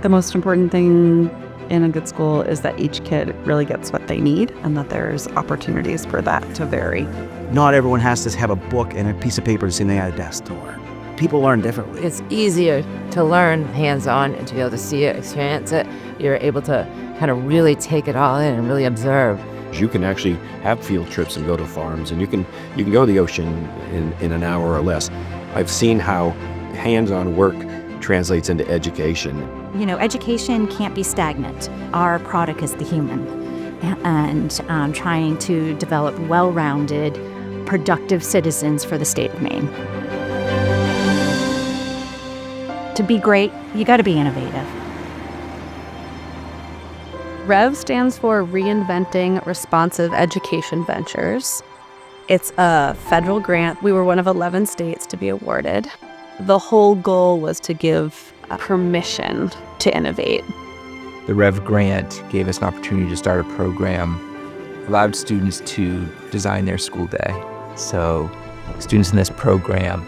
The most important thing in a good school is that each kid really gets what they need and that there's opportunities for that to vary. Not everyone has to have a book and a piece of paper sitting at a desk to learn. People learn differently. It's easier to learn hands-on and to be able to see it, experience it. You're able to kind of really take it all in and really observe. You can actually have field trips and go to farms, and you can go to the ocean in an hour or less. I've seen how hands-on work translates into education. You know, education can't be stagnant. Our product is the human, and trying to develop well-rounded, productive citizens for the state of Maine. To be great, you got to be innovative. REV stands for Reinventing Responsive Education Ventures. It's a federal grant. We were one of 11 states to be awarded. The whole goal was to give permission to innovate. The REV grant gave us an opportunity to start a program, allowed students to design their school day. So students in this program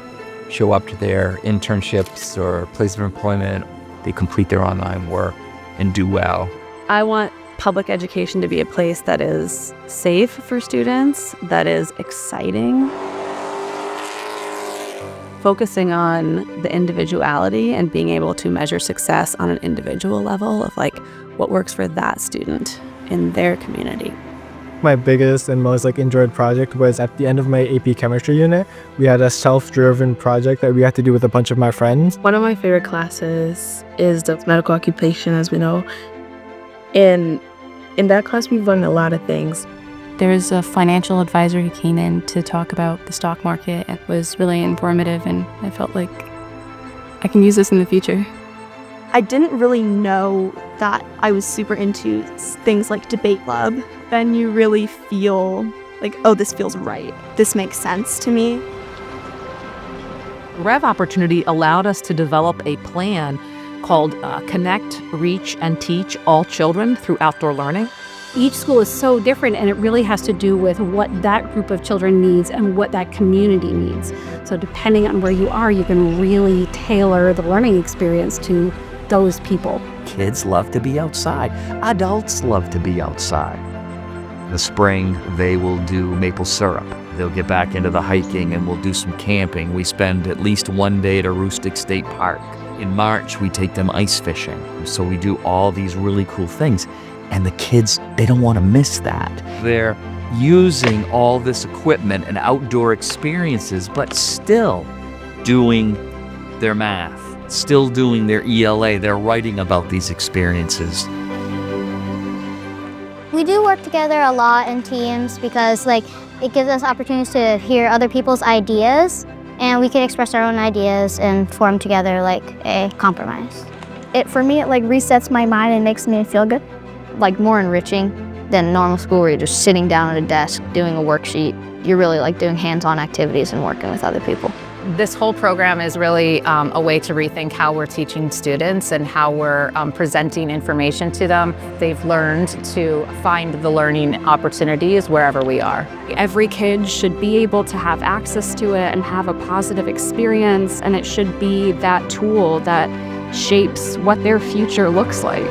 show up to their internships or place of employment, they complete their online work and do well. I want public education to be a place that is safe for students, that is exciting, focusing on the individuality and being able to measure success on an individual level of like what works for that student in their community. My biggest and most enjoyed project was at the end of my AP chemistry unit. We had a self-driven project that we had to do with a bunch of my friends. One of my favorite classes is the medical occupation, as we know. And in that class, we've learned a lot of things. There was a financial advisor who came in to talk about the stock market. It was really informative, and I felt like I can use this in the future. I didn't really know that I was super into things like debate club. Then you really feel like, oh, this feels right. This makes sense to me. REV Opportunity allowed us to develop a plan called Connect, Reach, and Teach All Children Through Outdoor Learning. Each school is so different, and it really has to do with what that group of children needs and what that community needs. So depending on where you are, you can really tailor the learning experience to those people. Kids love to be outside. Adults love to be outside. In the spring, they will do maple syrup. They'll get back into the hiking and we'll do some camping. We spend at least one day at a Rustic State Park. In March, we take them ice fishing. So we do all these really cool things. And the kids, they don't want to miss that. They're using all this equipment and outdoor experiences, but still doing their math, still doing their ELA. They're writing about these experiences. We do work together a lot in teams because it gives us opportunities to hear other people's ideas, and we can express our own ideas and form together like a compromise. For me, it resets my mind and makes me feel good. More enriching than normal school where you're just sitting down at a desk doing a worksheet. You're really doing hands-on activities and working with other people. This whole program is really a way to rethink how we're teaching students and how we're presenting information to them. They've learned to find the learning opportunities wherever we are. Every kid should be able to have access to it and have a positive experience, and it should be that tool that shapes what their future looks like.